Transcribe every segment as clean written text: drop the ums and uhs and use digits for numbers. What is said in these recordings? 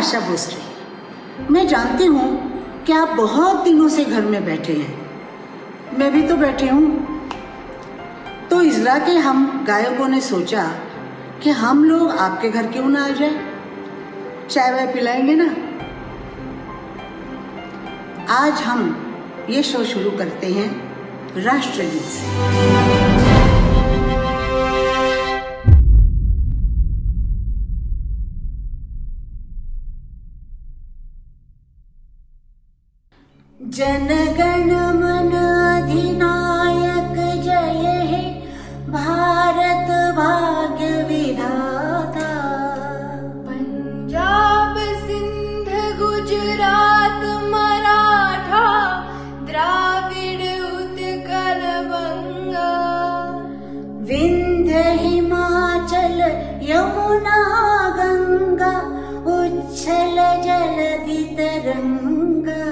आशा भोसले। मैं जानती हूँ कि आप बहुत दिनों से घर में बैठे हैं, मैं भी तो बैठी हूँ। तो इजरा के हम गायकों ने सोचा कि हम लोग आपके घर क्यों ना आ जाए, चाय वाय पिलाएंगे ना। आज हम ये शो शुरू करते हैं राष्ट्रगीत से। जनगण मन अधिनायक जय हे भारत भाग्य विधाता। पंजाब सिंध गुजरात मराठा द्राविड़ उत्कल बंगा। विंध्य हिमाचल यमुना गंगा उच्छल जलधि तरंगा।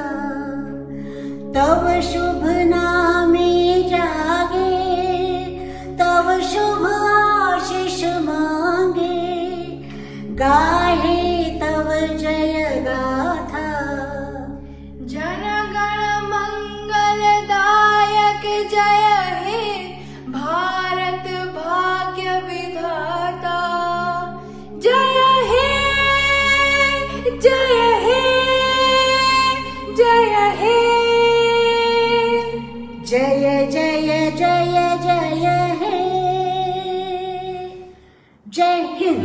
तब शुभ नामे जागे, तब शुभ आशीष मांगे, गाहे तब जय गाथा। जनगण मंगलदायक जय हे भारत भाग्य विधाता। जय हे जय हे जय हे। जय जय जय जय हे। जय हिंद।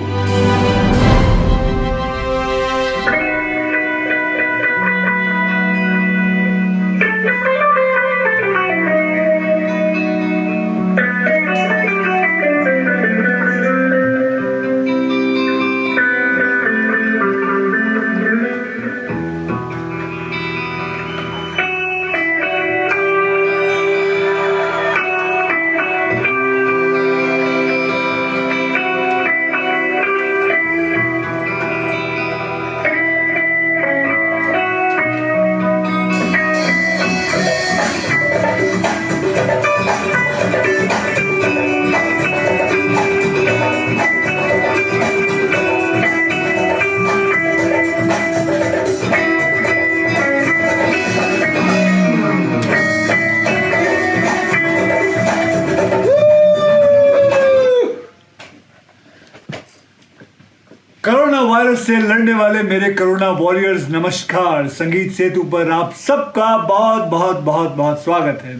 कोरोना वायरस से लड़ने वाले मेरे कोरोना वॉरियर्स, नमस्कार। संगीत सेतु पर आप सबका बहुत बहुत बहुत बहुत स्वागत है।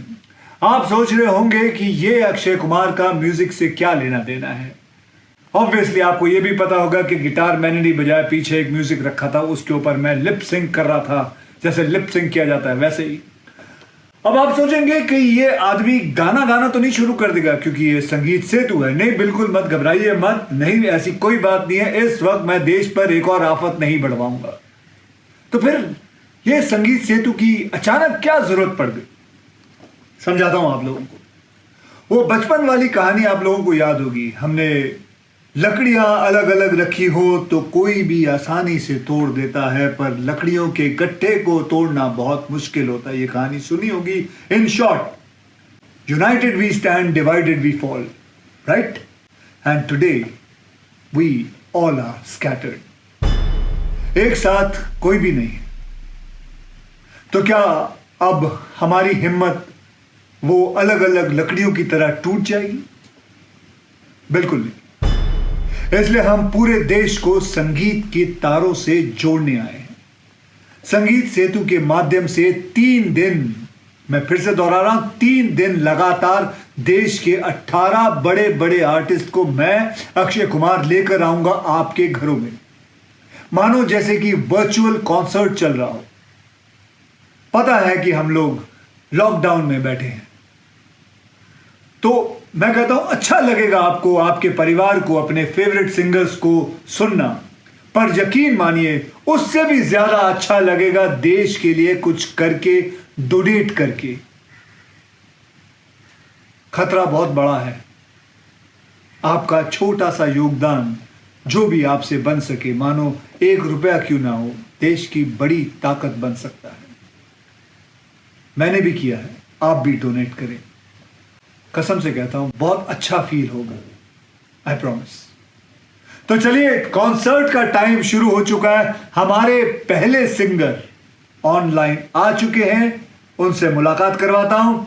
आप सोच रहे होंगे कि ये अक्षय कुमार का म्यूजिक से क्या लेना देना है। ऑब्वियसली आपको ये भी पता होगा कि गिटार मैंने नहीं बजाया, पीछे एक म्यूजिक रखा था, उसके ऊपर मैं लिप सिंक कर रहा था, जैसे लिप सिंक किया जाता है वैसे ही। अब आप सोचेंगे कि ये आदमी गाना गाना तो नहीं शुरू कर देगा क्योंकि ये संगीत सेतु है। नहीं, बिल्कुल मत घबराइए मत, नहीं ऐसी कोई बात नहीं है। इस वक्त मैं देश पर एक और आफत नहीं बढ़वाऊंगा। तो फिर ये संगीत सेतु की अचानक क्या जरूरत पड़ गई, समझाता हूं आप लोगों को। वो बचपन वाली कहानी आप लोगों को याद होगी। हमने लकड़ियां अलग अलग रखी हो तो कोई भी आसानी से तोड़ देता है, पर लकड़ियों के गट्ठे को तोड़ना बहुत मुश्किल होता है। ये कहानी सुनी होगी। In short, united we stand, divided we fall, right? And today we all are scattered. एक साथ कोई भी नहीं। तो क्या अब हमारी हिम्मत वो अलग अलग लकड़ियों की तरह टूट जाएगी? बिल्कुल नहीं। इसलिए हम पूरे देश को संगीत के तारों से जोड़ने आए हैं। संगीत सेतु के माध्यम से 3 दिन, मैं फिर से दोहरा रहा हूं, 3 दिन लगातार देश के 18 बड़े बड़े आर्टिस्ट को मैं अक्षय कुमार लेकर आऊंगा आपके घरों में, मानो जैसे कि वर्चुअल कॉन्सर्ट चल रहा हो। पता है कि हम लोग लॉकडाउन में बैठे हैं, तो मैं कहता हूं अच्छा लगेगा आपको, आपके परिवार को, अपने फेवरेट सिंगर्स को सुनना, पर यकीन मानिए उससे भी ज्यादा अच्छा लगेगा देश के लिए कुछ करके, डोनेट करके। खतरा बहुत बड़ा है। आपका छोटा सा योगदान जो भी आपसे बन सके, मानो 1 रुपया क्यों ना हो, देश की बड़ी ताकत बन सकता है। मैंने भी किया है, आप भी डोनेट करें। कसम से कहता हूं बहुत अच्छा फील होगा, आई प्रॉमिस। तो चलिए, कॉन्सर्ट का टाइम शुरू हो चुका है। हमारे पहले सिंगर ऑनलाइन आ चुके हैं, उनसे मुलाकात करवाता हूं।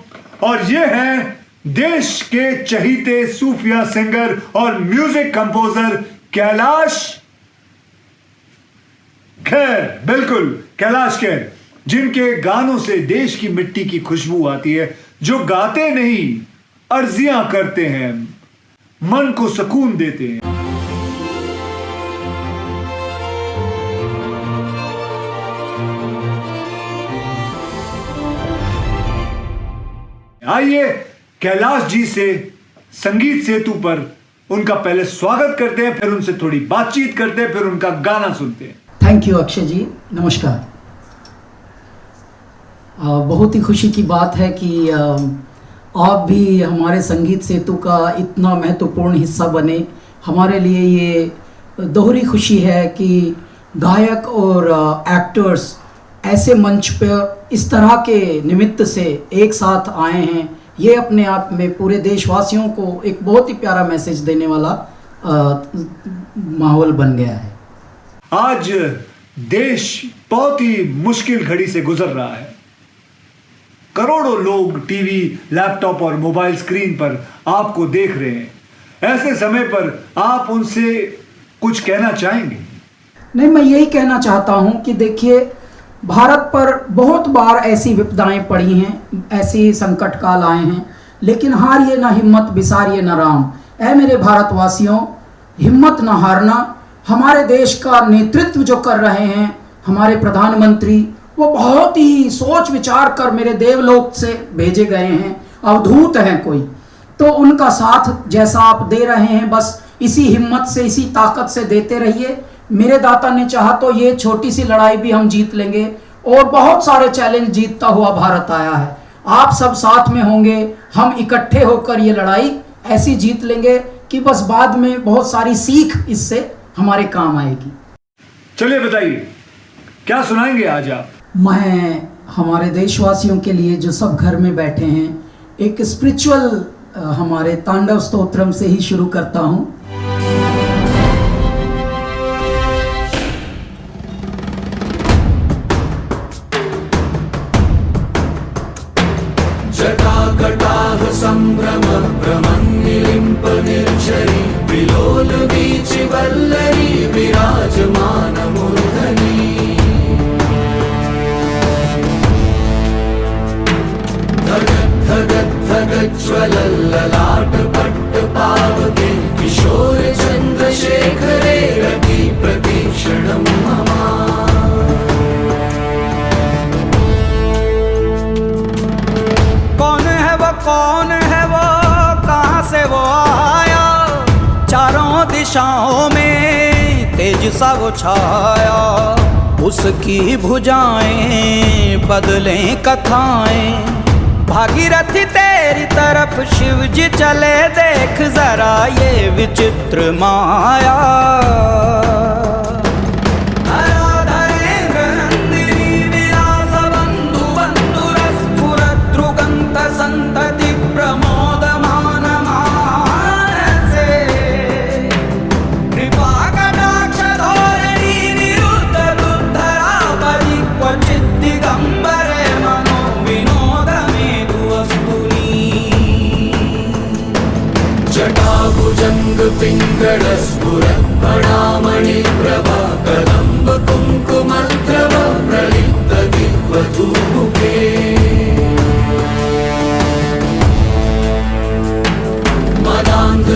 और ये हैं देश के चहीते सूफिया सिंगर और म्यूजिक कंपोजर कैलाश खेर। बिल्कुल, कैलाश खेर, जिनके गानों से देश की मिट्टी की खुशबू आती है, जो गाते नहीं अर्जियां करते हैं, मन को सुकून देते हैं। आइए कैलाश जी से संगीत सेतु पर उनका पहले स्वागत करते हैं, फिर उनसे थोड़ी बातचीत करते हैं, फिर उनका गाना सुनते हैं। थैंक यू अक्षय जी, नमस्कार। बहुत ही खुशी की बात है कि आप भी हमारे संगीत सेतु का इतना महत्वपूर्ण हिस्सा बने। हमारे लिए ये दोहरी खुशी है कि गायक और एक्टर्स ऐसे मंच पर इस तरह के निमित्त से एक साथ आए हैं। ये अपने आप में पूरे देशवासियों को एक बहुत ही प्यारा मैसेज देने वाला माहौल बन गया है। आज देश बहुत ही मुश्किल घड़ी से गुजर रहा है। करोड़ों लोग टीवी, लैपटॉप और मोबाइल स्क्रीन पर आपको देख रहे हैं। ऐसे समय पर आप उनसे कुछ कहना चाहेंगे? नहीं, मैं यही कहना चाहता हूँ कि देखिए, भारत पर बहुत बार ऐसी विपदाएं पड़ी हैं, ऐसी संकट काल आए हैं, लेकिन हारिए ना हिम्मत, बिसारिए ना राम। ऐ मेरे भारतवासियों, हिम्मत ना हारना। हमारे देश का नेतृत्व जो कर रहे हैं हमारे प्रधानमंत्री, वो बहुत ही सोच विचार कर मेरे देवलोक से भेजे गए हैं, अवधूत हैं कोई। तो उनका साथ जैसा आप दे रहे हैं, बस इसी हिम्मत से, इसी ताकत से देते रहिए। मेरे दाता ने चाहा तो ये छोटी सी लड़ाई भी हम जीत लेंगे, और बहुत सारे चैलेंज जीतता हुआ भारत आया है। आप सब साथ में होंगे, हम इकट्ठे होकर ये लड़ाई ऐसी जीत लेंगे कि बस बाद में बहुत सारी सीख इससे हमारे काम आएगी। चलिए बताइए, क्या सुनाएंगे आज आप? मैं हमारे देशवासियों के लिए जो सब घर में बैठे हैं, एक स्पिरिचुअल हमारे तांडव स्तोत्रम से ही शुरू करता हूँ। जटाकटाह संभ्रम भ्रमन्निलिम्प निर्झरी विलोल वीचि वल्लरी विराजमान मूर्धनि धगत् धगत् धगज्ज्वलल्ललाट पट्ट पावके किशोर चन्द्रशेखरे रति प्रतीक्षणं मम। कौन है वो, कहाँ से वो आया, चारों दिशाओं में तेज सा वो छाया। उसकी भुजाएं बदलें कथाएं, भागीरथी तेरी तरफ शिव जी चले, देख जरा ये विचित्र माया। संतति प्रमोदमान मानसे, कृपा कटाक्ष धोरणी निरुद्ध दुद्धरापरि क्वचित् दिगम्बरे मनो विनोद मेधु वस्तुनि। जटाभुजंग पिंगल स्फुरत् फणामणि प्रभा कदम्ब कुंकुमद्रव प्रलिप्त दिग्वधूमुखे।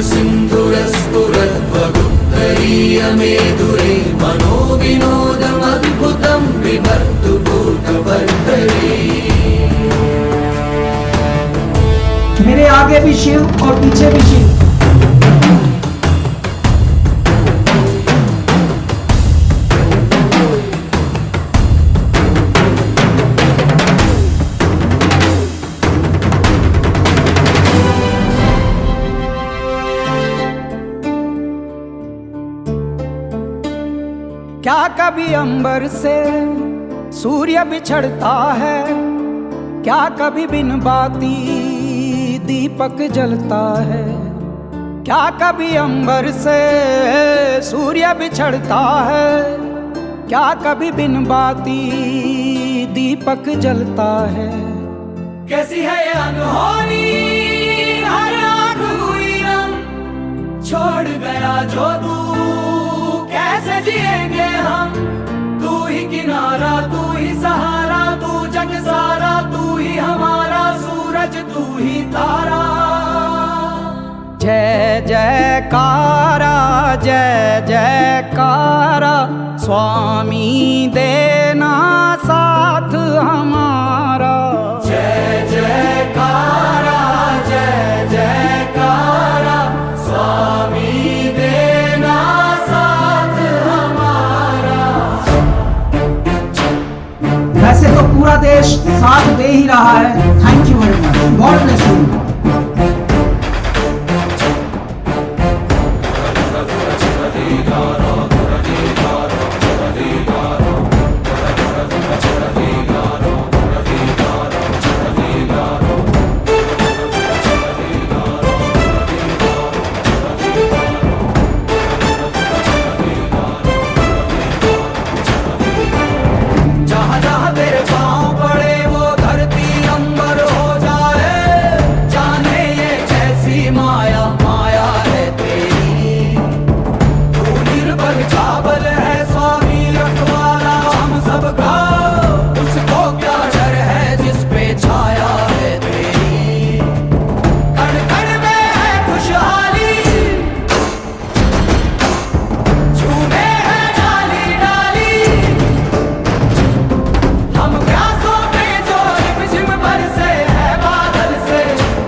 सिन्धुरस्फुरद्वगुप्तरीय मेधुरे मनो विनोदमद्भुतं बिभर्तु भूतभर्तरे। मेरे आगे भी शिव और पीछे भी शिव। क्या कभी अंबर से सूर्य बिछड़ता है, क्या कभी बिन बाती दीपक जलता है। क्या कभी अंबर से सूर्य बिछड़ता है, क्या कभी बिन बाती दीपक जलता है। कैसी है ये अनहोनी हर आँख हुई रंग, छोड़ गया जो तू कैसे जिएंगे हम। तू ही किनारा, तू ही सहारा, तू जग सारा, तू ही हमारा सूरज, तू ही तारा। जय जयकारा, जय जयकारा, स्वामी देना साथ हमारा। जय जयकारा, जय जयकारा, स्वामी देना साथ हमारा। वैसे तो पूरा देश साथ दे ही रहा है। Thank you very much, God bless you. जहाँ जहाँ तेरे पाँव पड़े वो धरती अंबर हो जाए। जाने ये कैसी माया, माया है तेरी। तू निर्बल चावल है स्वामी रखवाला हम सबका, उसको क्या डर है जिस पे छाया है तेरी। कण कण में है खुशहाली, झूमे है डाली डाली। हम प्यासों पे जो रिमझिम बरसे है बादल से,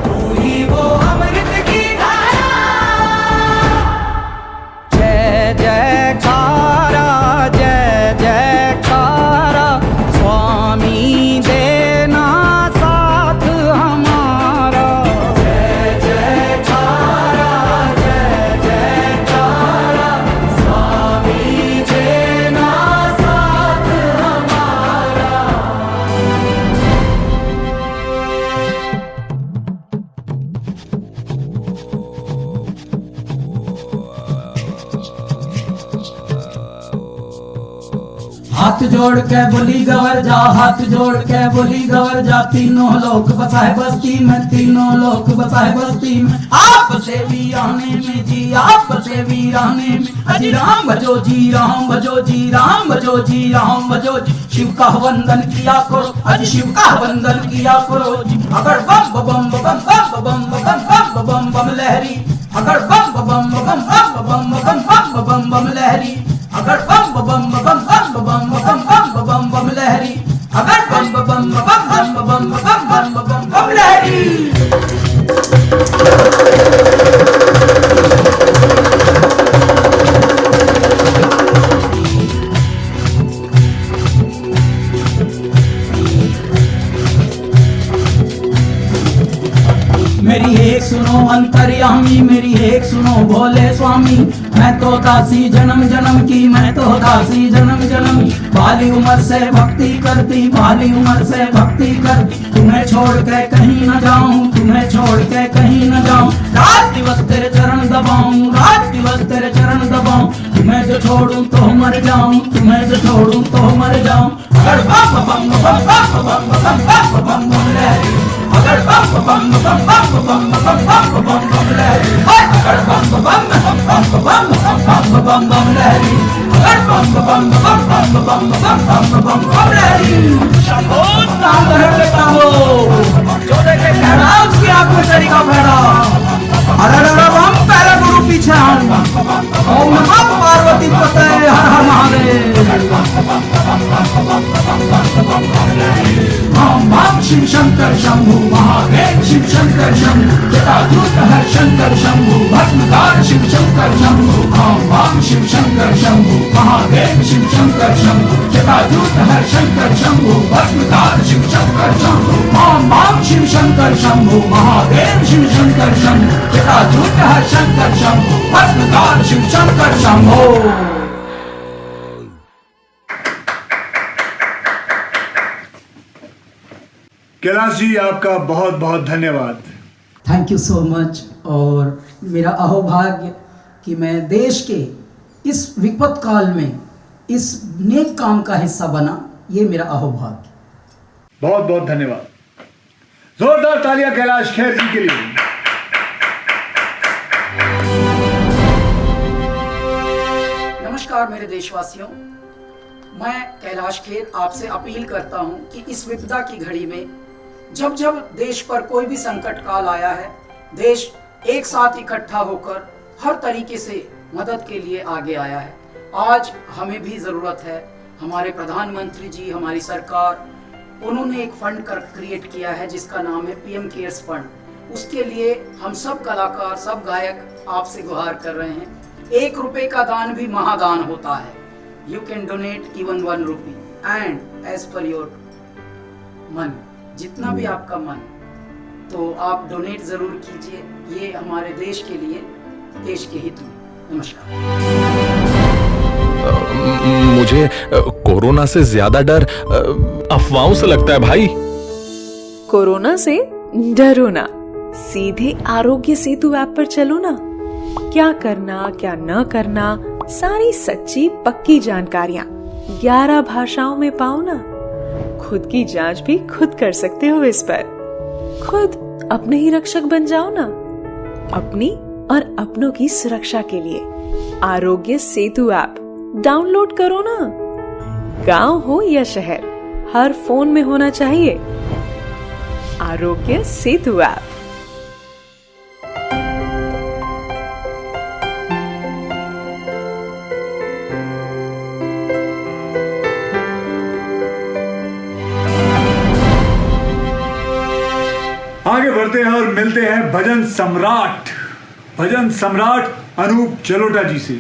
तू ही वो अमृत की धारा। जय जयकारा, जय जयकारा, स्वामी देना साथ हमारा। जय जयकारा, जय जयकारा, स्वामी देना साथ हमारा। हाथ जोड़ के बोली गवर जा, हाथ जोड़ के बोली गवर जा। तीनों लोक बसाए बस्ती में, तीनों लोक बसाए बस्ती में। आप से वीराने में जी, आप से वीराने में। अजी राम भजो जी, राम भजो जी, राम भजो जी, राम भजो जी। शिव का वंदन किया करो, अजी शिव का वंदन किया करो जी। अगर बम बम बम बम बम बम बम बम बम बम लहरी, अगर बम बम बम बम बम बम बम बम बम लहरी, अगर बम बम बम बम बम बम बम बम लहरी, अगर बम बम बम बम बम बम बम लहरी। मेरी एक सुनो अंतर्यामी, मेरी एक सुनो भोले स्वामी। मैं तो दासी जन्म जन्म की, मैं तो दासी जन्म जन्म की। बाली उम्र से भक्ति करती, बाली उम्र से भक्ति करती। तुम्हें छोड़ के कहीं न जाऊं, तुम्हें छोड़ के कहीं न जाऊं। रात दिवस तेरे चरण दबाऊं, रात दिवस तेरे चरण दबाऊं। तुम्हें जो छोड़ूं तो मर जाऊं, तुम्हें जो छोड़ूं तो मर जाऊं। अगर बम बम बम बम बम बम बम बम लहरी, अगर बम बम बम बम बम बम बम बम लहरी, अगर बम बम बम बम बम बम लहरी, अगर बम बम बम बम बम लहरी। शंभो नाम धरे बेटा हो, जो देखे कहना उसकी आंख में चरी का फेरा। अरे अरे बम पहले गुरु पीछे हम। ओम नमः पार्वती पते, हर हर महादेव। हम हम शिव शंकर शंभु महादेव, शिव शंकर शंभु जटाधूत हर शंकर शंभु भस्मकार शिव शंकर शंभु। हम हम शिव शंकर शंभु महादेव, शिव शंकर शंभु जटाधूत हर शंकर शंभु भस्मकार शिव शंकर शंभु। हम हम शिव शंकर शंभु महादेव, शिव शंकर शंभु जटाधूत हर शंकर शंभु भस्मकार शिव शंकर शंभु। कैलाश जी, आपका बहुत बहुत धन्यवाद। Thank you so much. और मेरा अहोभाग्य कि मैं देश के इस विपत काल में इस नेक काम का हिस्सा बना, ये मेरा अहोभाग्य। बहुत बहुत धन्यवाद। जोरदार तालियां कैलाश खेर जी के लिए। नमस्कार मेरे देशवासियों, मैं कैलाश खेर आपसे अपील करता हूं कि इस विपदा की घड़ी में जब जब देश पर कोई भी संकट काल आया है, देश एक साथ इकट्ठा होकर हर तरीके से मदद के लिए आगे आया है। आज हमें भी ज़रूरत है, हमारे प्रधानमंत्री जी, हमारी सरकार, उन्होंने एक फंड क्रिएट किया है जिसका नाम है PM केयर्स फंड। उसके लिए हम सब कलाकार, सब गायक आपसे गुहार कर रहे हैं। 1 रुपए का दान भी महादान होता है। You can donate even 1 rupee and as per your मन, जितना भी आपका मन, तो आप डोनेट ज़रूर कीजिए। ये हमारे देश के लिए, देश के हित में। नमस्कार। मुझे कोरोना से ज्यादा डर अफवाहों से लगता है भाई। कोरोना से डरो ना, सीधे आरोग्य सेतु ऐप पर चलो ना। क्या करना क्या न करना, सारी सच्ची पक्की जानकारियाँ 11 भाषाओं में पाओ ना। खुद की जांच भी खुद कर सकते हो इस पर। खुद अपने ही रक्षक बन जाओ ना, अपनी और अपनों की सुरक्षा के लिए। आरोग्य सेतु ऐप डाउनलोड करो ना। गांव हो या शहर, हर फोन में होना चाहिए आरोग्य सेतु ऐप। आगे बढ़ते हैं और मिलते हैं भजन सम्राट अनूप जलोटा जी से।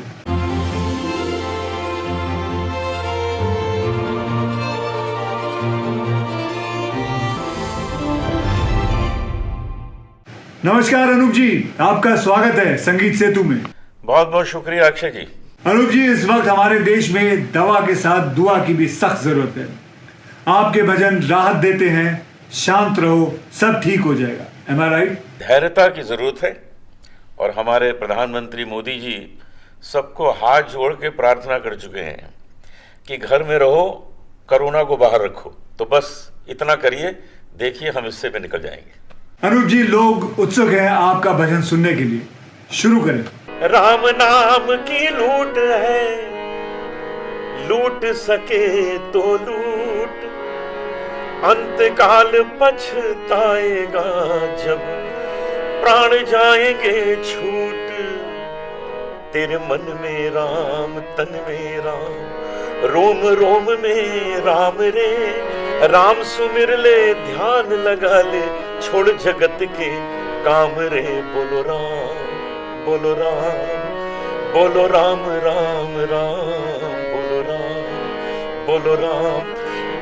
नमस्कार अनूप जी, आपका स्वागत है संगीत सेतु में। बहुत बहुत शुक्रिया अक्षय जी। अनूप जी, इस वक्त हमारे देश में दवा के साथ दुआ की भी सख्त जरूरत है। आपके भजन राहत देते हैं, शांत रहो, सब ठीक हो जाएगा। Am I right? धैर्यता की जरूरत है और हमारे प्रधानमंत्री मोदी जी सबको हाथ जोड़ के प्रार्थना कर चुके हैं कि घर में रहो, कोरोना को बाहर रखो। तो बस इतना करिए, देखिए हम इससे भी निकल जाएंगे। अनूप जी, लोग उत्सुक हैं आपका भजन सुनने के लिए, शुरू करें। राम नाम की लूट है, लूट सके तो लूट, अंतकाल पछताएगा जब प्राण जाएंगे छूट। तेरे मन में राम, तन में राम, रोम रोम में राम रे। राम सुमिर ले, ध्यान लगा ले, छोड़ जगत के काम रे। बोलो राम, बोलो राम, बोलो राम राम राम, बोलो राम, बोलो राम,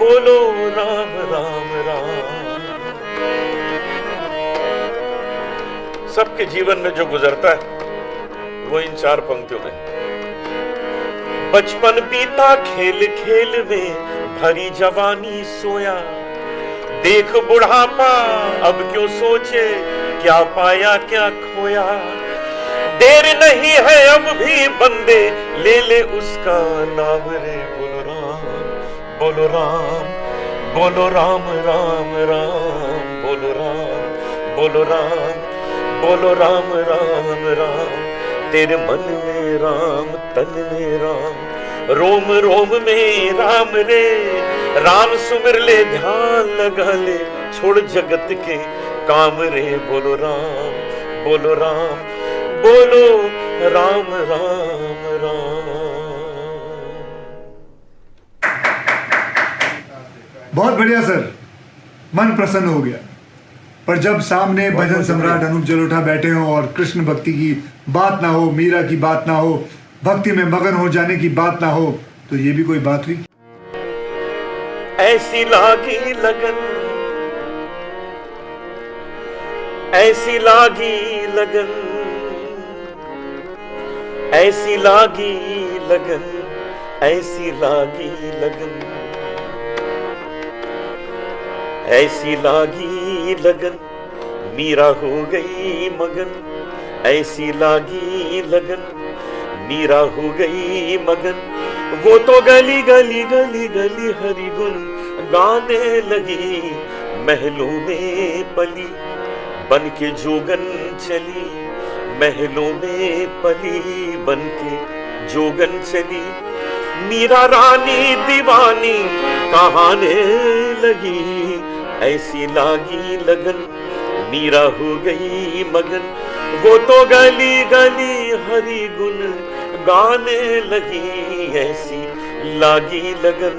बोलो राम राम राम। सबके जीवन में जो गुजरता है वो इन 4 पंक्तियों में। बचपन बीता खेल खेल में, भरी जवानी सोया, देख बुढ़ापा अब क्यों सोचे, क्या पाया क्या खोया। देर नहीं है अब भी बंदे, ले ले उसका नाम रे। बोलो राम, बोलो राम, बोलो राम राम राम, बोलो राम, बोलो राम, बोलो राम राम राम। तेरे मन में राम, तन में राम, रोम रोम में राम रे। राम सुमिर ले, ध्यान लगा ले, छोड़ जगत के काम रे। बोलो राम, बोलो राम, बोलो राम राम राम। बहुत बढ़िया सर, मन प्रसन्न हो गया। पर जब सामने भजन सम्राट अनूप जलोटा बैठे हो और कृष्ण भक्ति की बात ना हो, मीरा की बात ना हो, भक्ति में मगन हो जाने की बात ना हो, तो ये भी कोई बात हुई? ऐसी लागी लगन, ऐसी लागी लगन, ऐसी लागी लगन, ऐसी लागी लगन, ऐसी लागी लगन। मीरा हो गई मगन, ऐसी लागी लगन, मीरा हो गई मगन। वो तो गली गली गली गली हरि गुण गाने लगी, महलों में पली बन के जोगन चली, महलों में पली बन के जोगन चली। मीरा रानी दीवानी कहाने लगी, ऐसी लागी लगन, मीरा हो गई मगन। वो तो गली गली हरि गुण गाने लगी, ऐसी लागी लगन।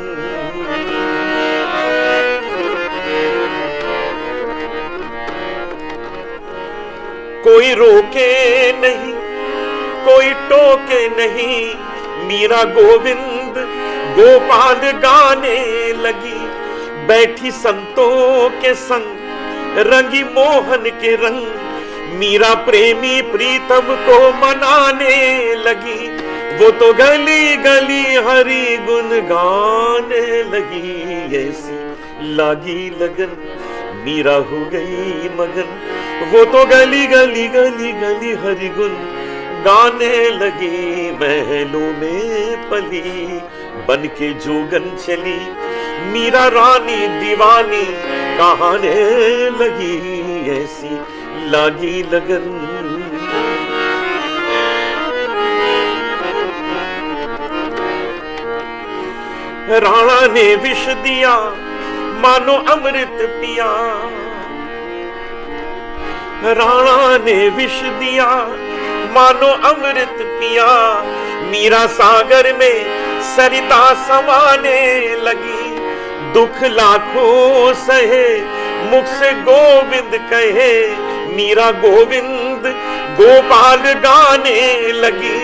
कोई रोके नहीं, कोई टोके नहीं, मीरा गोविंद गोपाल गाने लगी। बैठी संतों के संग रंगी मोहन के रंग, मीरा प्रेमी प्रीतम को मनाने लगी। वो तो गली गली हरि गुण गाने लगी, ऐसी लागी लगन, मीरा हो गई मगन। वो तो गली गली गली गली हरि गुण गाने लगी, महलों में पली बन के जोगन चली। मीरा रानी दीवानी कहाने लगी, ऐसी लागी लगन। राणा ने विष दिया मानो अमृत पिया, राणा ने विष दिया मानो अमृत पिया। मीरा सागर में सरिता समाने लगी, दुख लाखों सहे मुख से गोविंद कहे। मीरा गोविंद गोपाल गाने लगी,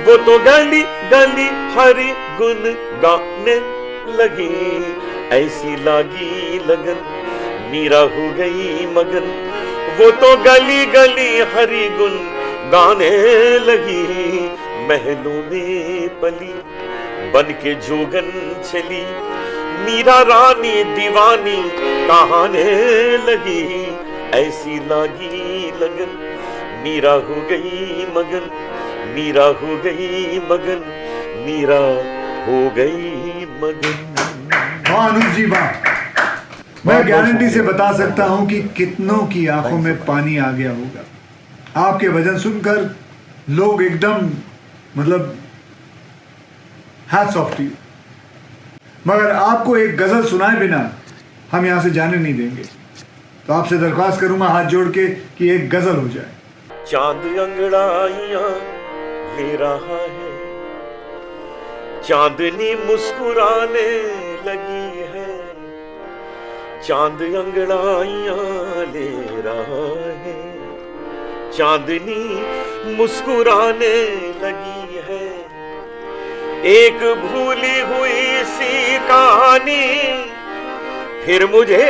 वो तो गली गली हरि गुण गाने लगी, ऐसी लागी लगन, मीरा हो गई मगन। वो तो गली गली हरि गुण गाने लगी, महलों में पली बन के जोगन चली। मीरा रानी दीवानी कहाने लगी, ऐसी लागी लगन, मीरा हो गई मगन, मीरा हो गई मगन, मीरा हो गई मगन। वाह अनुज जी वाह। मैं गारंटी से बता सकता हूं कि कितनों की आंखों में पानी आ गया होगा आपके भजन सुनकर। लोग एकदम मतलब हैट्स ऑफ टू यू। मगर आपको एक गजल सुनाए बिना हम यहां से जाने नहीं देंगे, तो आपसे दरख्वास्त करूंगा हाथ जोड़ के कि एक गजल हो जाए। चांद अंगड़ाइयां ले रहा है, चांदनी मुस्कुराने लगी है। चांद अंगड़ाइयां ले रहा है, चांदनी मुस्कुराने लगी है। एक भूली हुई सी कहानी फिर मुझे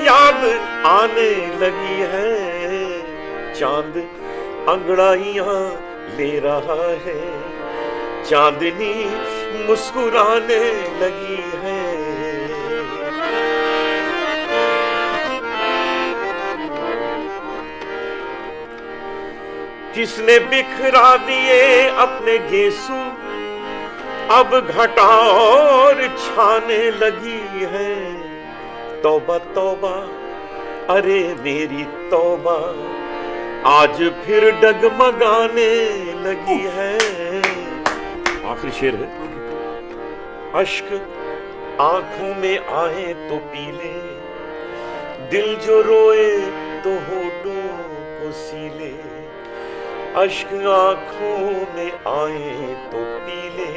याद आने लगी है। चांद अंगड़ाइयां ले रहा है, चांदनी मुस्कुराने लगी है। किसने बिखरा दिए अपने गेसू, अब घटा और छाने लगी है। तौबा तौबा अरे मेरी तौबा, आज फिर डगमगाने लगी है। आखिरी शेर है। अश्क आंखों में आए तो पीले, दिल जो रोए तो होठों को सीले। अश्क आंखों में आए तो पीले,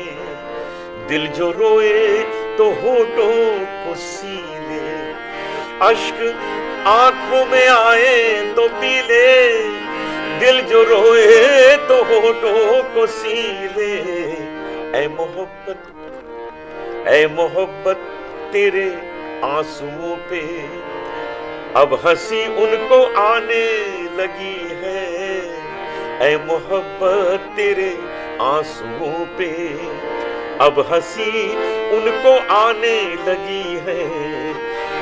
दिल जो रोए तो होठों को सीले। अश्क आंखों में आए तो पीले, दिल जो रोए तो होठों को सीले। ऐ मोहब्बत, ऐ मोहब्बत तेरे आंसुओं पे अब हंसी उनको आने लगी है। ऐ मोहब्बत तेरे आंसुओं पे अब हंसी उनको आने लगी है।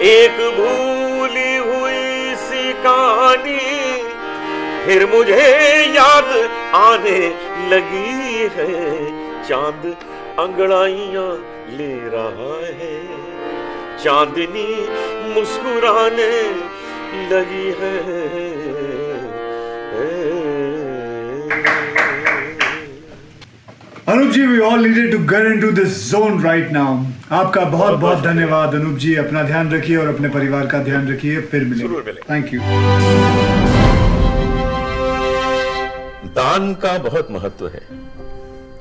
एक भूली हुई सी कहानी फिर मुझे याद आने लगी है, चांद अंगड़ाइयां ले रहा है, चांदनी मुस्कुराने लगी है। अनूप जी, we all needed to get into this zone right now. आपका बहुत बहुत धन्यवाद अनूप जी। अपना ध्यान रखिए और अपने परिवार का ध्यान रखिए। फिर मिलेंगे। Thank you. दान का बहुत महत्व है,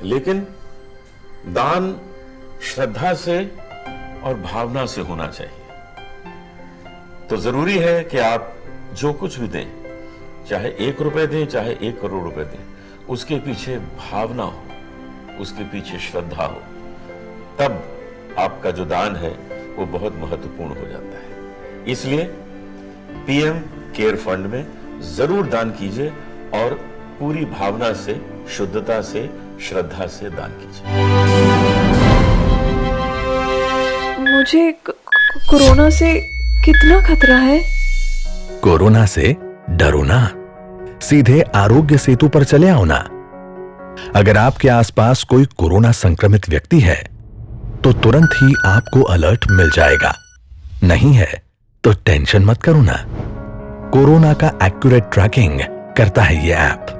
लेकिन दान श्रद्धा से और भावना से होना चाहिए। तो जरूरी है कि आप जो कुछ भी दें, चाहे 1 रुपए दें, चाहे 1 करोड़ रुपए दें, उसके पीछे भावना हो, उसके पीछे श्रद्धा हो, तब आपका जो दान है वो बहुत महत्वपूर्ण हो जाता है। इसलिए पीएम केयर फंड में जरूर दान कीजिए और पूरी भावना से, शुद्धता से, श्रद्धा से दान कीजिए। मुझे कोरोना से कितना खतरा है? कोरोना से डरो ना, सीधे आरोग्य सेतु पर चले आओ ना। अगर आपके आसपास कोई कोरोना संक्रमित व्यक्ति है तो तुरंत ही आपको अलर्ट मिल जाएगा। नहीं है तो टेंशन मत करो ना, कोरोना का एक्यूरेट ट्रैकिंग करता है ये ऐप।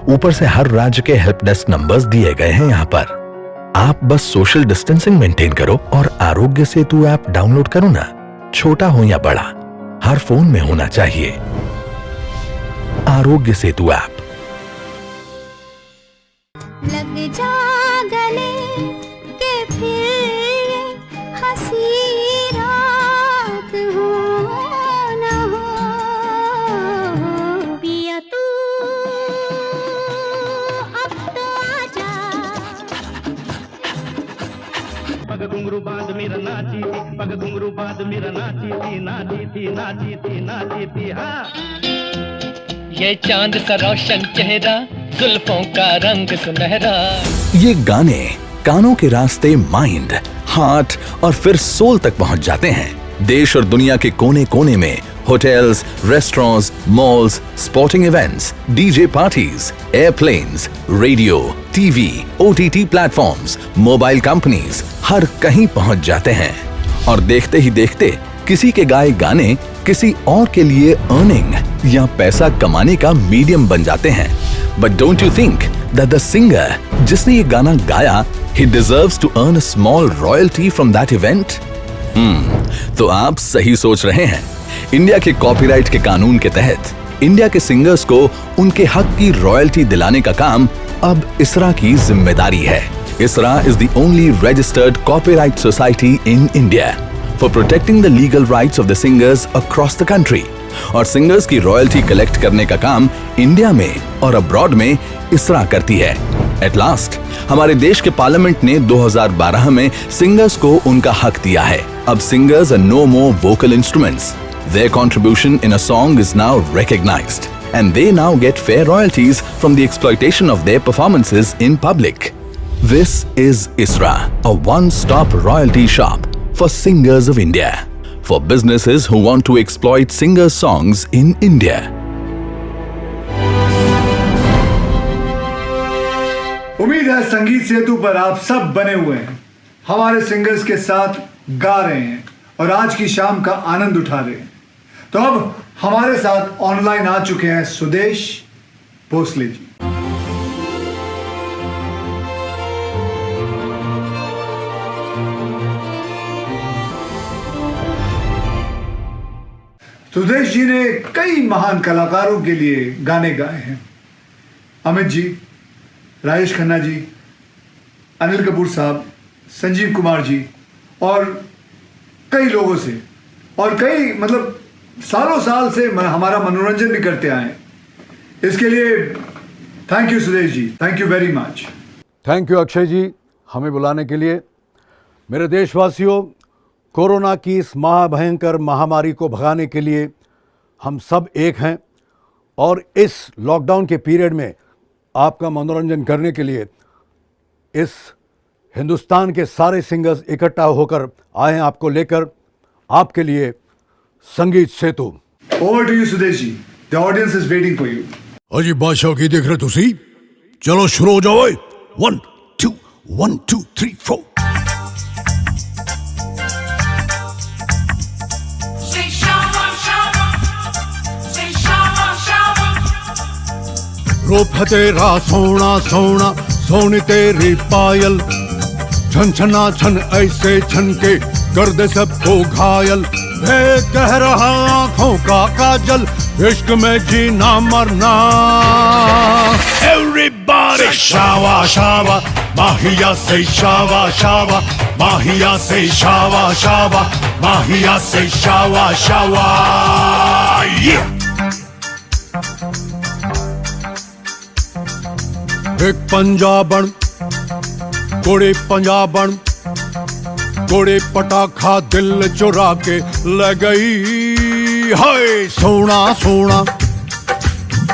ऊपर से हर राज्य के हेल्प डेस्क नंबर्स दिए गए हैं यहां पर। आप बस सोशल डिस्टेंसिंग मेंटेन करो और आरोग्य सेतु ऐप डाउनलोड करो ना। छोटा हो या बड़ा, हर फोन में होना चाहिए आरोग्य सेतु ऐप। लग जा गले के फिर हंसी रात हो न हो, पिया तू अब तो आजा। पग घुंघरू बांध मेरा नाची थी, पग घुंघरू बांध मेरा नाची थी, नाची थी, नाची थी, नाची थी। हाँ, ये चांद सा रोशन चेहरा, जुल्फों का रंग सुनहरा। ये गाने कानों के रास्ते माइंड, हार्ट और फिर सोल तक पहुंच जाते हैं। देश और दुनिया के कोने कोने में hotels, restaurants, malls, sporting events, DJ parties, airplanes, radio, TV, OTT platforms, mobile companies, हर कहीं पहुंच जाते हैं। और देखते ही देखते किसी के गाए गाने किसी और के लिए अर्निंग या पैसा कमाने का मीडियम बन जाते हैं। But don't you think that the singer जिसने ये गाना गाया, he deserves to earn a small royalty from that event? तो आप सही सोच रहे हैं। इंडिया के कॉपीराइट के कानून के तहत इंडिया के सिंगर्स को उनके हक की रॉयल्टी दिलाने का काम अब इसरा की जिम्मेदारी है। इसरा is the only registered copyright society in India for protecting the legal rights of the singers across the country। और सिंगर्स की रॉयल्टी कलेक्ट करने का काम इंडिया में और अब्रॉड में इसरा करती है। एट लास्ट हमारे देश के पार्लियामेंट ने 2012 में सिंगर्स को उनका हक दिया है। अब singers are no more vocal instruments. Their contribution in a song is now recognised and they now get fair royalties from the exploitation of their performances in public. This is ISRA, a one stop royalty shop for singers of India, for businesses who want to exploit singers' songs in India. उम्मीद है संगीत सेतु पर आप सब बने हुए हैं, हमारे सिंगर्स के साथ गा रहे हैं और आज की शाम का आनंद उठा रहे हैं। तो अब हमारे साथ ऑनलाइन आ चुके हैं सुदेश भोसले जी। सुदेश जी ने कई महान कलाकारों के लिए गाने गाए हैं। अमित जी, राजेश खन्ना जी, अनिल कपूर साहब, संजीव कुमार जी और कई लोगों से, और कई मतलब सालों साल से हमारा मनोरंजन भी करते आए हैं। इसके लिए thank you Sudesh ji, thank you very much. Thank you Akshay ji, हमें बुलाने के लिए। मेरे देशवासियों, कोरोना की इस महाभयंकर महामारी को भगाने के लिए हम सब एक हैं और इस लॉकडाउन के पीरियड में आपका मनोरंजन करने के लिए इस हिंदुस्तान के सारे सिंगर्स इकट्ठा होकर आए हैं आपको लेकर, आपके लिए Sangeet Setu. Over to you Sudesh ji, the audience is waiting for you. अजी बादशाह की देख रहे तुसी चलो शुरू हो जाओ 1 2 1 2 3 4 रूप है तेरा सोना सोना सोनी तेरी पायल छन छना छन ऐसे छन के कर दे सबको घायल है कह रहा आंखों का काजल इश्क में जीना मरना Everybody शावा शावा माहिया से शावा शावा माहिया से शावा शावा माहिया से शावा शावा एक पंजाबन कोड़े पंजाबन कोड़े पटाखा दिल चुरा के ले गई हाय सोना सोना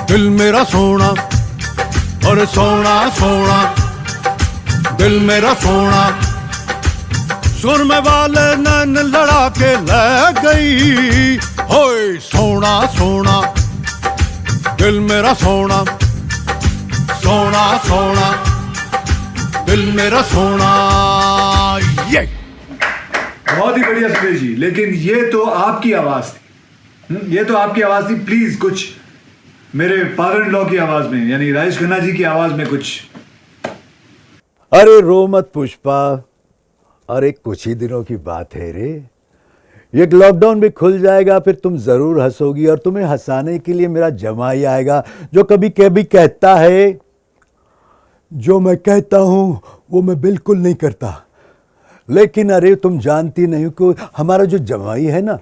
दिल मेरा सोना और सोना सोना दिल मेरा सोना सुरमे वाले नैन लड़ा के ले गई हाय सोना सोना दिल मेरा सोना सोना सोना दिल मेरा सोना ये बहुत ही बढ़िया सुरेश जी, लेकिन ये तो आपकी आवाज थी। ये तो आपकी आवाज थी। प्लीज कुछ मेरे फादर इन लॉ की आवाज में यानी राजेश खन्ना जी की आवाज में कुछ। अरे रो मत पुष्पा, अरे कुछ ही दिनों की बात है रे। ये लॉकडाउन भी खुल जाएगा फिर तुम जरूर हंसोगी और तुम्हें हंसाने के लिए मेरा जमाई आएगा जो कभी कभी कहता है जो मैं कहता हूं वो मैं बिल्कुल नहीं करता। लेकिन अरे तुम जानती नहीं कि हमारा जो जमाई है ना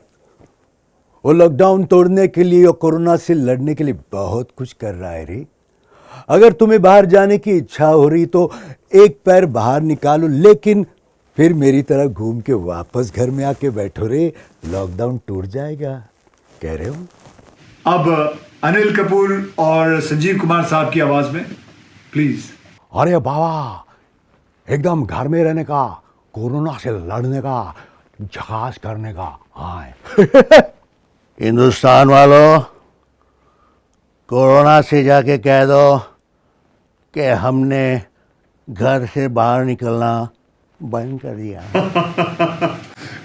वो लॉकडाउन तोड़ने के लिए और कोरोना से लड़ने के लिए बहुत कुछ कर रहा है रे। अगर तुम्हें बाहर जाने की इच्छा हो रही तो एक पैर बाहर निकालो, लेकिन फिर मेरी तरह घूम के वापस घर में आके बैठो रे, लॉकडाउन टूट जाएगा। कह रहे हो। अब अनिल कपूर और संजीव कुमार साहब की आवाज में प्लीज। अरे बाबा, एकदम घर में रहने का, कोरोना से लड़ने का, झकास करने का। हाँ हिंदुस्तान वालों, कोरोना से जाके कह दो कि हमने घर से बाहर निकलना बंद कर दिया।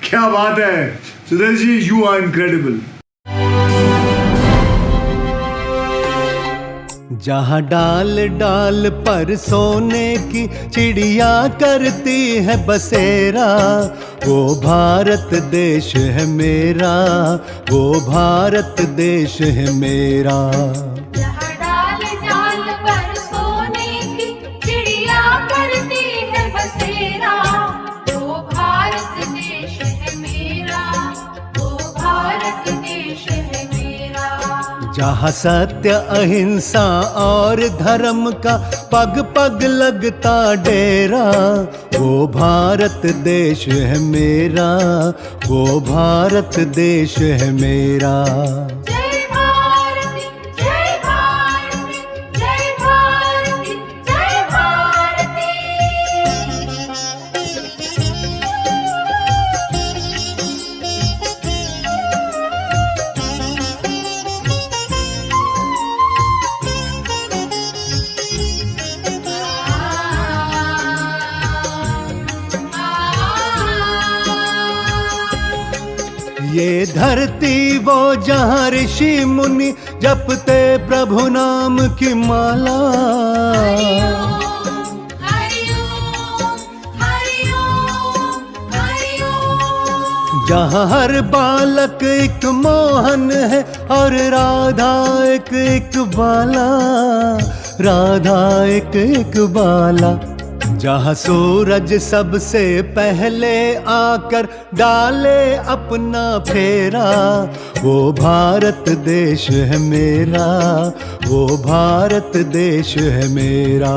क्या बात है Suresh ji, you are incredible. जहाँ डाल डाल पर सोने की चिड़िया करती है बसेरा, वो भारत देश है मेरा, वो भारत देश है मेरा। जहाँ डाल डाल पर सोने की चिड़िया करती है बसेरा, वो भारत देश है मेरा, वो भारत देश है मेरा। जहाँ सत्य अहिंसा और धर्म का पग पग लगता डेरा, वो भारत देश है मेरा, वो भारत देश है मेरा। जय भारती जय भारती जय भारती जय भारती। ये धरती वो जहाँ ऋषि मुनि जपते प्रभु नाम की माला, जहाँ हर बालक एक मोहन है और राधा एक बाला, राधा एक बाला। जहाँ सूरज सबसे पहले आकर डाले अपना फेरा, वो भारत देश है मेरा, वो भारत देश है मेरा।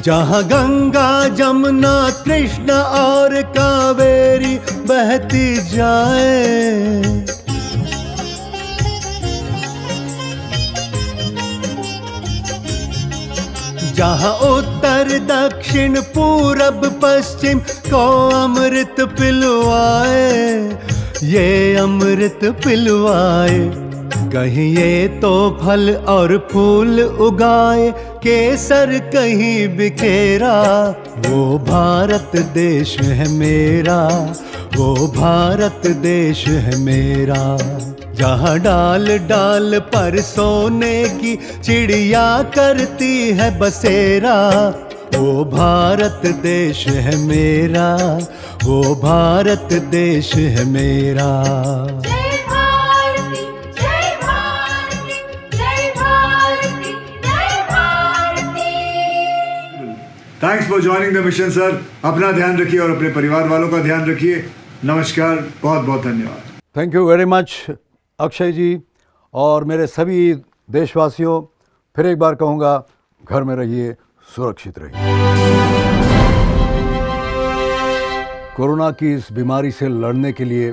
जहाँ गंगा जमुना कृष्ण और कावेरी बहती जाए, जहाँ उत्तर दक्षिण पूरब पश्चिम को अमृत पिलवाए, ये अमृत पिलवाए। कहीं ये तो फल और फूल उगाए, केसर कहीं बिखेरा। वो भारत देश है मेरा, वो भारत देश है मेरा। जहाँ डाल डाल पर सोने की चिड़िया करती है बसेरा, वो भारत देश है मेरा, वो भारत देश है मेरा। जय भारती जय भारती जय भारती जय Bharati. Thanks for joining the mission sir. अपना ध्यान रखिए और अपने परिवार वालों का ध्यान रखिए। नमस्कार, बहुत बहुत धन्यवाद। Thank you very much Akshay ji. और मेरे सभी देशवासियों, फिर एक बार कहूँगा, घर में रहिए, सुरक्षित रहिए। कोरोना की इस बीमारी से लड़ने के लिए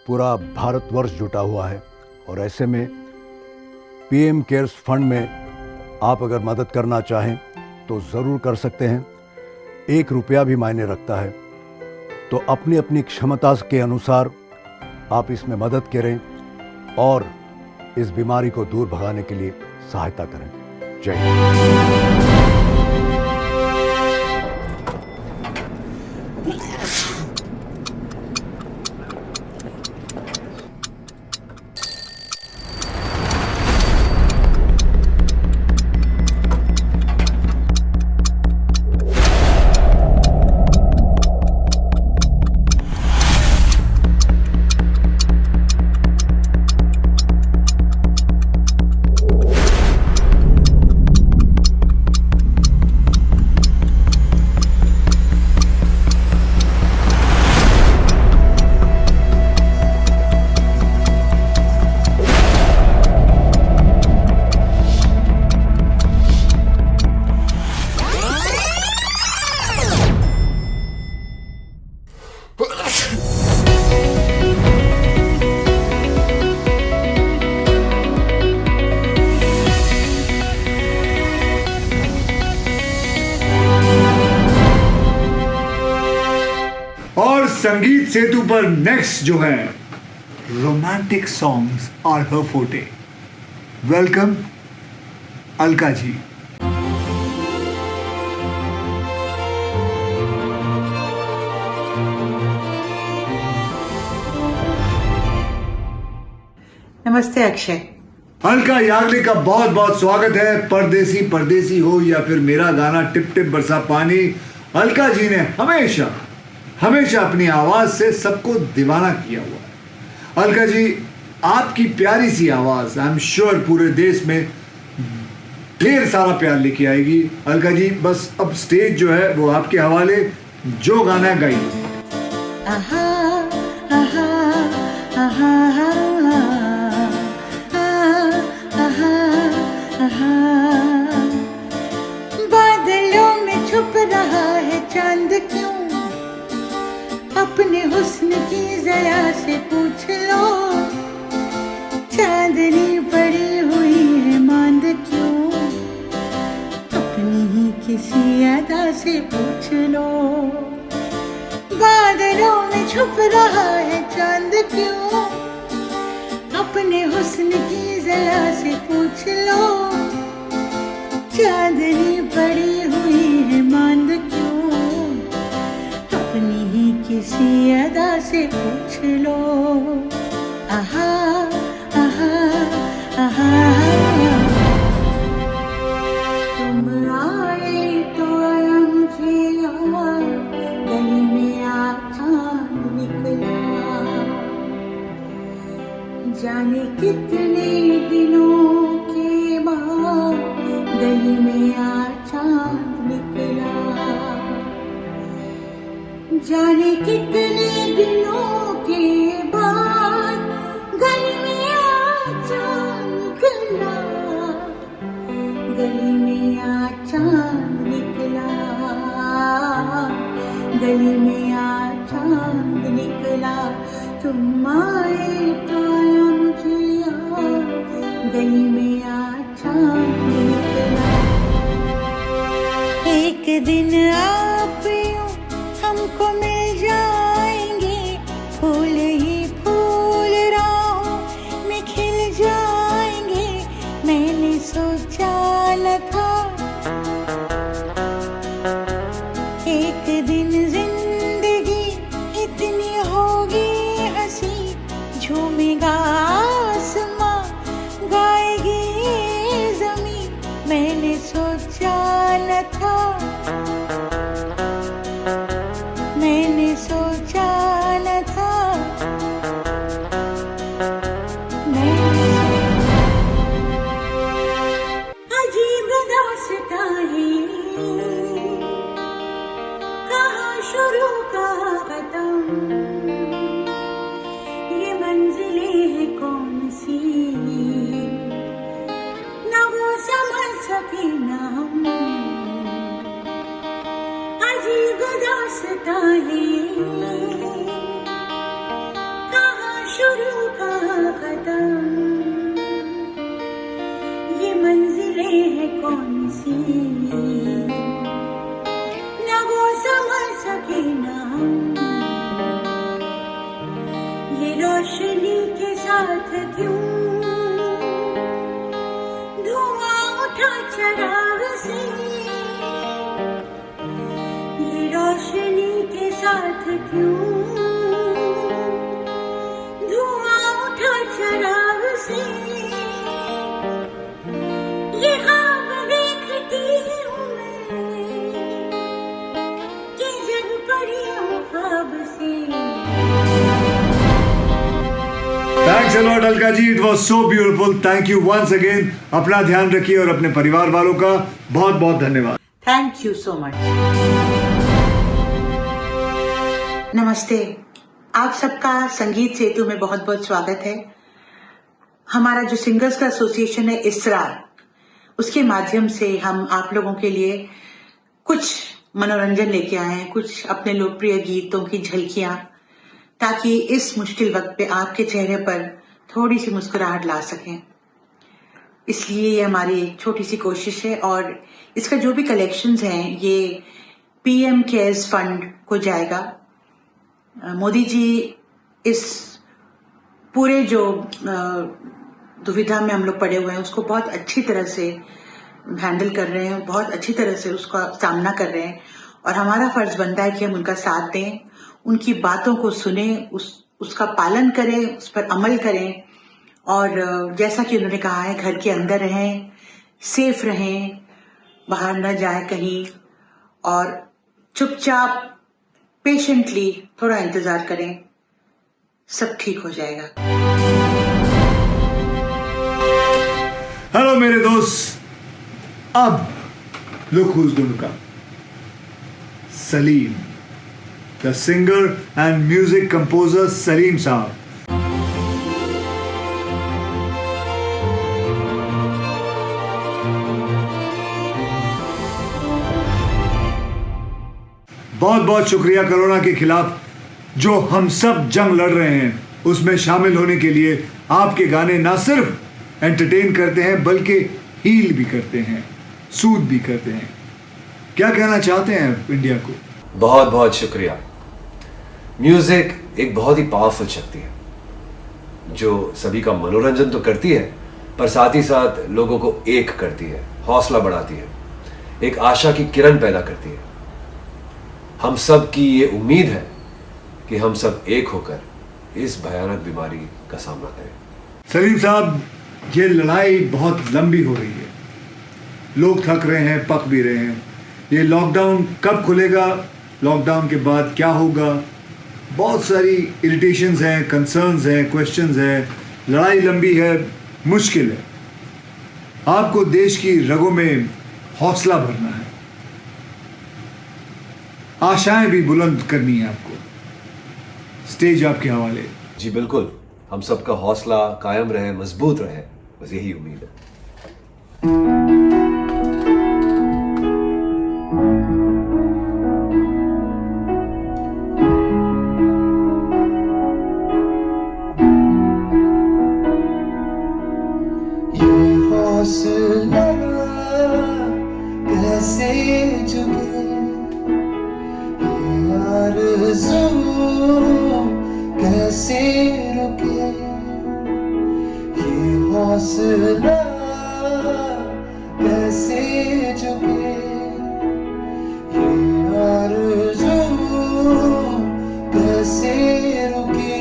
पूरा भारतवर्ष जुटा हुआ है और ऐसे में पीएम केयर्स फंड में आप अगर मदद करना चाहें तो ज़रूर कर सकते हैं। 1 रुपया भी मायने रखता है, तो अपनी अपनी क्षमता के अनुसार आप इसमें मदद करें और इस बीमारी को दूर भगाने के लिए सहायता करें। जय हिंद। संगीत सेतु पर नेक्स्ट जो है, romantic songs are her forte. Welcome Alka ji. नमस्ते अक्षय। अलका याग्निक का बहुत बहुत स्वागत है। परदेसी परदेसी हो या फिर मेरा गाना टिप टिप बरसा पानी, अलका जी ने हमेशा हमेशा अपनी आवाज से सबको दीवाना किया हुआ है। अलका जी, आपकी प्यारी सी आवाज आई एम श्योर पूरे देश में ढेर सारा प्यार लेके आएगी। अलका जी, बस अब स्टेज जो है वो आपके हवाले, जो गाना गाइए। आहा आहा आहा आहा आहा, बादलों में छुप रहा है चांद क्यों, अपने हुस्न की जरा से पूछ लो, चांदनी पड़ी हुई है मांद क्यों, अपनी ही किसी अदा से पूछ लो, बादलों में छुप रहा है चांद क्यों, अपने हुस्न की जरा से पूछ लो, चांदनी पड़ी हुई है मांद क्यों, अपनी ही किसी अदा से पूछ लो। आहा आहा आहा, तुम आए तो आया मुझे याद, गली में आ चांद निकला, जाने कितने दिनों के बाद गली में आ चांद निकला, जाने कितने दिनों के बाद गली में आ चांद निकला, गली में आ चांद निकला, गली में आ चांद निकला, तुम आए तो आया मुझे याद, गली में आ चांद निकला। दिन आप यूं हमको मिल जाएंगे, फूल ही फूल राहों में खिल जाएंगे। मैंने सोचा न था एक दिन जिंदगी इतनी होगी हंसी, झूमेगा आसमां गाएगी जमीन। मैंने सोचा न था, मैंने सोचा न था, अजीब दास्तां है, कहाँ शुरू कहाँ खत्म, ये मंजिलें हैं कौन सी, न वो समझ सके न हम। अजीब दास्तां है, कहाँ शुरू कहाँ खत्म, ये मंजिलें हैं कौन सी, न वो समझ सके न हम। ये रोशनी के साथ क्यों धुआं उठा चराग से, ये रोशनी के साथ क्यों धुआं उठा चराग से। ये ख्वाब देखती हूँ मैं कि जग पड़ी हूँ ख्वाब से। Thanks a lot Alka ji, it was so beautiful. Thank you once again. अपना ध्यान रखिए और अपने परिवार वालों का बहुत बहुत धन्यवाद। Thank you so much. नमस्ते, आप सबका संगीत सेतु में बहुत बहुत स्वागत है। हमारा जो सिंगर्स का एसोसिएशन है इसरा, उसके माध्यम से हम आप लोगों के लिए कुछ मनोरंजन लेके आए हैं, कुछ अपने लोकप्रिय गीतों की झलकियां, ताकि इस मुश्किल वक्त पे आपके चेहरे पर थोड़ी सी मुस्कुराहट ला सकें। इसलिए ये हमारी एक छोटी सी कोशिश है और इसका जो भी कलेक्शंस हैं ये पीएम केयर्स फंड को जाएगा। मोदी जी इस पूरे जो दुविधा में हम लोग पड़े हुए हैं उसको बहुत अच्छी तरह से हैंडल कर रहे हैं, बहुत अच्छी तरह से उसका सामना कर रहे हैं और हमारा फर्ज बनता है कि हम उनका साथ दें, उनकी बातों को सुने, उसका पालन करें, उस पर अमल करें और जैसा कि उन्होंने कहा है घर के अंदर रहें, सेफ रहें, बाहर न जाए कहीं और चुपचाप पेशेंटली थोड़ा इंतजार करें, सब ठीक हो जाएगा। हेलो मेरे दोस्त, अब look who's going to come. Salim, the singer and music composer Salim साहब। बहुत बहुत शुक्रिया कोरोना के खिलाफ जो हम सब जंग लड़ रहे हैं उसमें शामिल होने के लिए। आपके गाने ना सिर्फ एंटरटेन करते हैं बल्कि हील भी करते हैं, सूद भी करते हैं। क्या कहना चाहते हैं इंडिया को? बहुत बहुत शुक्रिया। म्यूजिक एक बहुत ही पावरफुल शक्ति है जो सभी का मनोरंजन तो करती है पर साथ ही साथ लोगों को एक करती है, हौसला बढ़ाती है, एक आशा की किरण पैदा करती है। हम सब की ये उम्मीद है कि हम सब एक होकर इस भयानक बीमारी का सामना करें। सलीम साहब, ये लड़ाई बहुत लंबी हो रही है, लोग थक रहे हैं, पक भी रहे हैं। ये लॉकडाउन कब खुलेगा, लॉकडाउन के बाद क्या होगा, बहुत सारी इरिटेशंस हैं, कंसर्न्स हैं, क्वेश्चंस हैं। लड़ाई लंबी है, मुश्किल है। आपको देश की रगों में हौसला भरना है, आशाएं भी बुलंद करनी है आपको। स्टेज आपके हवाले। जी बिल्कुल, हम सबका हौसला कायम रहे, मजबूत रहे, बस यही उम्मीद है। ये हौसला कैसे झुके आरज़ू कैसे रुके, ये हौसला कैसे झुके, ये आरज़ू कैसे रुके।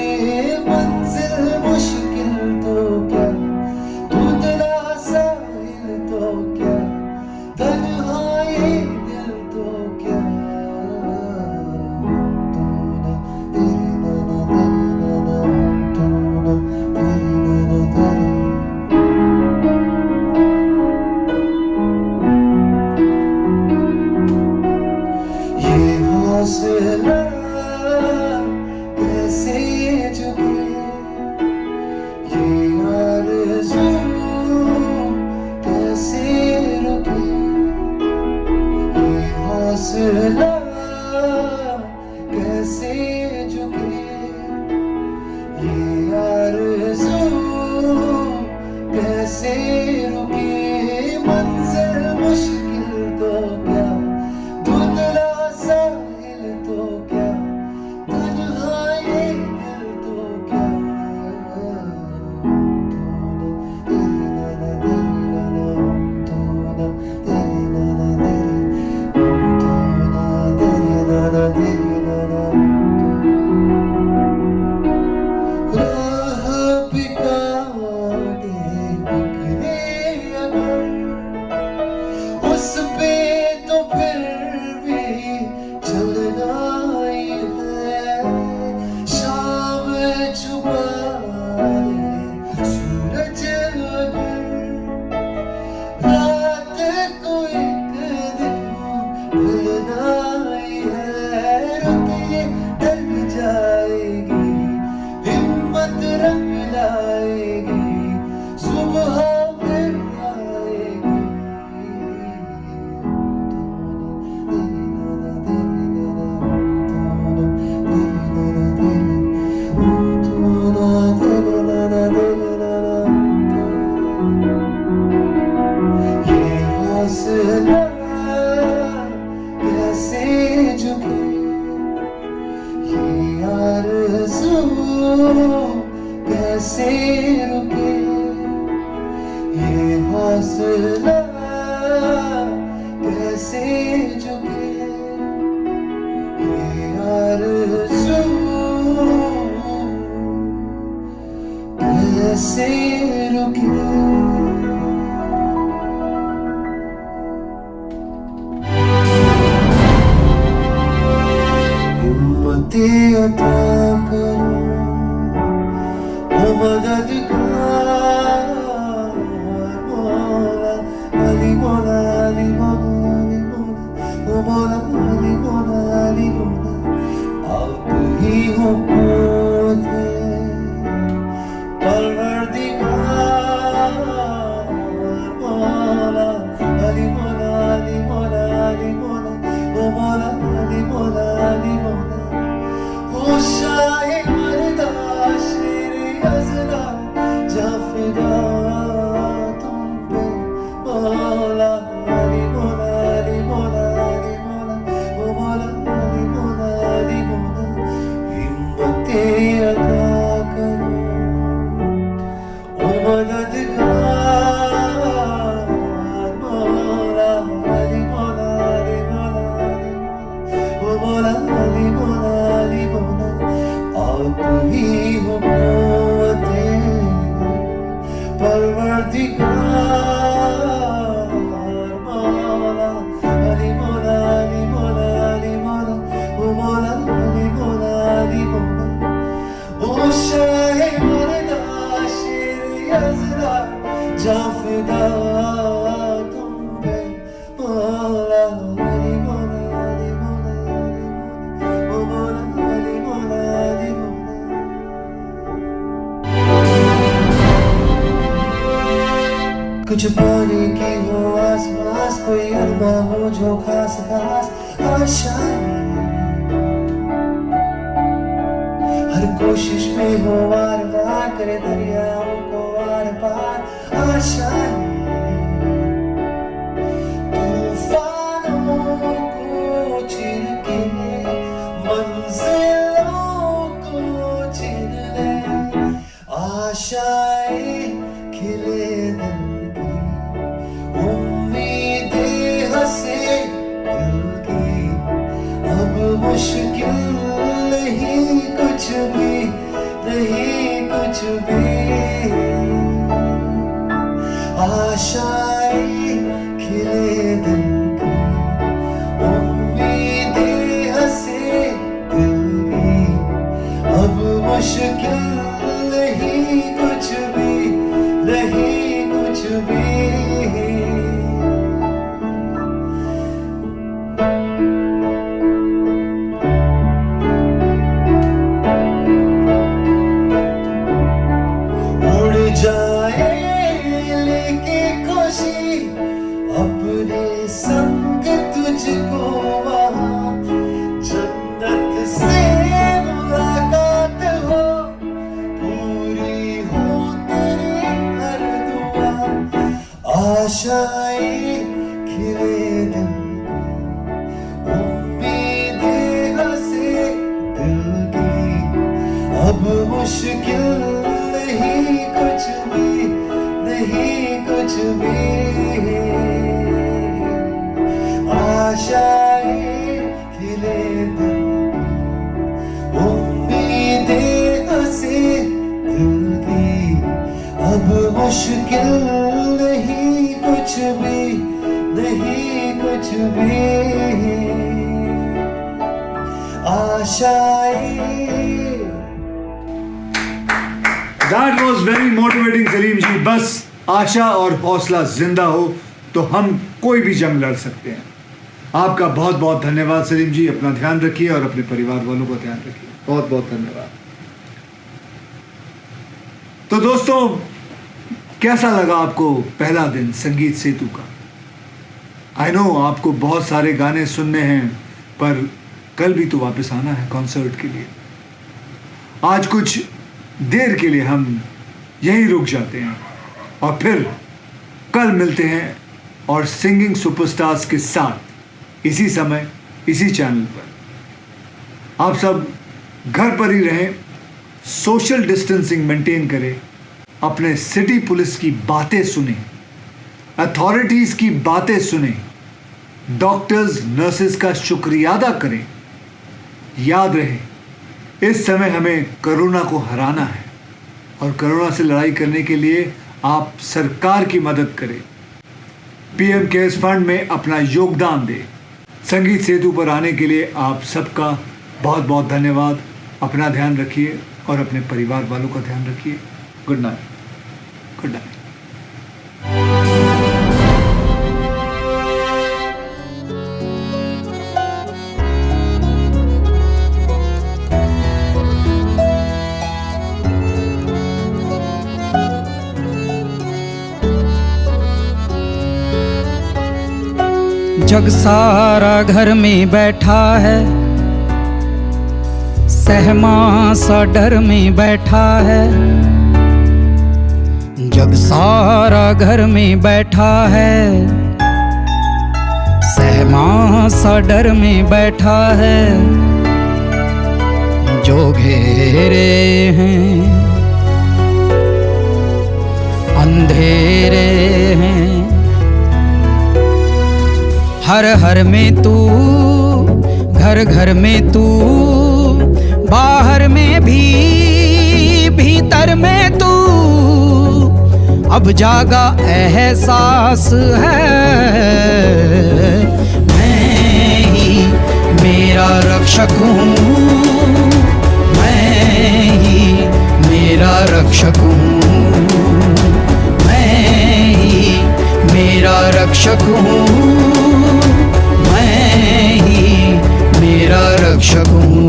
मंजिल मुश्किल तो क्या, धुंधला साहिल तो क्या, तन्हा ये दिल तो क्या। हौसला कैसे झुके, ये आरज़ू कैसे रुके, ये हौसला कैसे झुके, ये आरज़ू कैसे रुके। मंजिल मुश्किल तो क्या, धुंधला साहिल तो क्या, तन्हा ये दिल तो क्या। राह बिकाने बिखरे अगर, उस पे तो फिर भी चलना ही है। शाम छुपाए सूरज अगर, रात को एक दिन ढलना ही है। रुत ये ढल जाएगी, हिम्मत रंग लाएगी, सुबह फिर आएगी। ये हौसला कैसे झुके, ये आरज़ू कैसे रुके, ये हौसला कैसे झुके, ये आरज़ू कैसे रुके। हिम्मते अता करो ओ मददगार, मौला अली मौला अली मौला अली मौला, ओ मौला अली मौला अली मौला। आप ही हो कौन है परवरदिगार, मौला अली मौला अली मौला अली मौला, ओ मौला अली मौला अली मौला। ओ शाहे मर्दा शेरे अज़रा जा फिदा तुम पे, मौला अली मौला अली मौला अली मौला, ओ मौला अली मौला अली मौला। हिम्मते अता करो ओ मददगार, मौला अली मौला अली मौला अली मौला, ओ मौला अली मौला अली मौला। आप ही हो कुव्वते परवरदिगार, मौला अली मौला अली मौला अली मौला, ओ मौला अली मौला अली मौला। ओ शाहे मर्दा शेरे अज़रा जा फिदा तुम पे, मौला अली मौला अली मौला अली मौला, ओ मौला अली मौला अली मौला। कुछ पाने की हो आस पास, कोई अरमा हो जो खास खास आशाएं, हर कोशिश में हो वार वार करे दरियाओं को वार पार आशाएं। तूफानों को चीर के मंजिल मुश्किल नहीं कुछ भी, नहीं कुछ भी। उड़ जाए लेके खुशी अपने संग तुझको वहाँ, जन्नत से मुलाकात हो, पूरी हो तेरी हर दुआ। आशाएं खिले दिल को, उम्मीदें हंसे दिल की, अब मुश्किल नहीं कुछ भी, नहीं कुछ भी। आशाएं खिले दिल, उम्मीदें हंसे दिल की, अब मुश्किल नहीं कुछ भी, नहीं कुछ भी। आशाएं। That was very motivating Salim जी। बस आशा और हौसला जिंदा हो तो हम कोई भी जंग लड़ सकते हैं। आपका बहुत बहुत धन्यवाद सलीम जी। अपना ध्यान रखिए और अपने परिवार वालों का ध्यान रखिए। बहुत बहुत धन्यवाद। तो दोस्तों, कैसा लगा आपको पहला दिन संगीत सेतु का? आई नो आपको बहुत सारे गाने सुनने हैं, पर कल भी तो वापस आना है कॉन्सर्ट के लिए। आज कुछ देर के लिए हम यहीं रुक जाते हैं और फिर कल मिलते हैं और सिंगिंग सुपरस्टार्स के साथ इसी समय इसी चैनल पर। आप सब घर पर ही रहें, सोशल डिस्टेंसिंग मेंटेन करें, अपने सिटी पुलिस की बातें सुने, अथॉरिटीज़ की बातें सुने, डॉक्टर्स नर्सेस का शुक्रिया अदा करें। याद रहे, इस समय हमें कोरोना को हराना है और कोरोना से लड़ाई करने के लिए आप सरकार की मदद करें। पीएम केयर्स फंड में अपना योगदान दें। संगीत सेतु पर आने के लिए आप सबका बहुत बहुत धन्यवाद। अपना ध्यान रखिए और अपने परिवार वालों का ध्यान रखिए। Good night. Good night. जग सारा घर में बैठा है, सहमा सा डर में बैठा है। जग सारा घर में बैठा है, सहमा सा डर में बैठा है। जो घेरे हैं अंधेरे हैं, हर हर में तू, घर घर में तू, बाहर में भी, भीतर में तू। अब जागा एहसास है, मैं ही मेरा रक्षक हूँ, मैं ही मेरा रक्षक हूँ, मैं ही मेरा रक्षक हूँ, मैं ही मेरा रक्षक हूँ।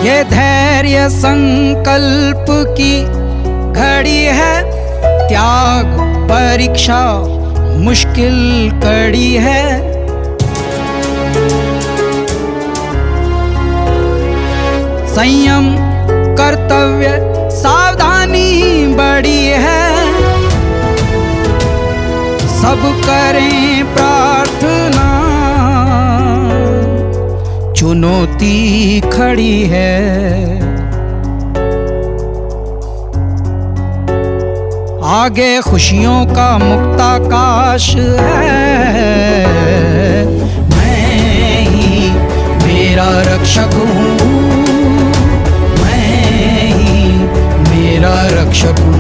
ये धैर्य संकल्प की घड़ी है, त्याग परीक्षा मुश्किल कड़ी है। संयम कर्तव्य सावधानी बड़ी है, सब करें प्रार्थना, चुनौती खड़ी है। आगे खुशियों का मुक्ताकाश है, मैं मेरा रक्षक हूँ, मैं ही मेरा रक्षक हूँ।